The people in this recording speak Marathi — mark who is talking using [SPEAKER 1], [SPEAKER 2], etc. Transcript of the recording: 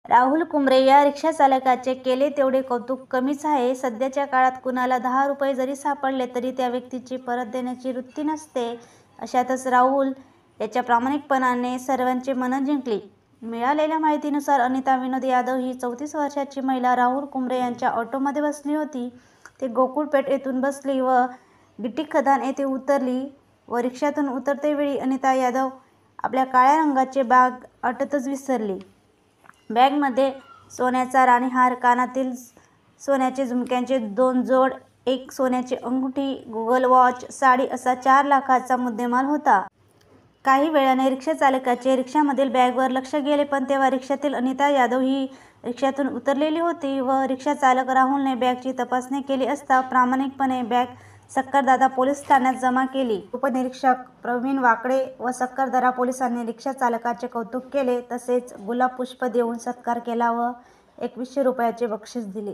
[SPEAKER 1] राहुल कुंबरे या रिक्षा चालकाचे केले तेवढे कौतुक कमीच आहे. सध्याच्या काळात कुणाला 10 रुपये जरी सापडले तरी त्या व्यक्तीची परत देण्याची वृत्ती नसते. अशातच राहुल याच्या प्रामाणिकपणाने सर्वांची मनं जिंकली. मिळालेल्या माहितीनुसार अनिता विनोद यादव ही 34 वर्षाची महिला राहुल कुंबरे यांच्या ऑटोमध्ये बसली होती. ते गोकुळपेठ येथून बसली व गिट्टीखदान येथे उतरली व रिक्षातून उतरतेवेळी अनिता यादव आपल्या काळ्या रंगाचे बॅग ऑटोतच विसरली. बॅगमध्ये सोन्याचा राणीहार, कानातील सोन्याचे झुमक्यांचे 2 जोड, एक सोन्याची अंगठी, गुगल वॉच, साडी असा 4 लाखाचा मुद्देमाल होता. काही वेळाने रिक्षाचालकाचे रिक्षामधील बॅगवर लक्ष गेले पण तेव्हा रिक्षातील अनिता यादव ही रिक्षातून उतरलेली होती व रिक्षाचालक राहुलने बॅगची तपासणी केली असता प्रामाणिकपणे बॅग सक्करदरा पोलीस ठाण्यात जमा केली. उपनिरीक्षक प्रवीण वाकडे व सक्करदरा पोलिसांनी रिक्षाचालकाचे कौतुक केले तसेच गुलाब पुष्प देऊन सत्कार केला व 2100 रुपयांचे बक्षीस दिले.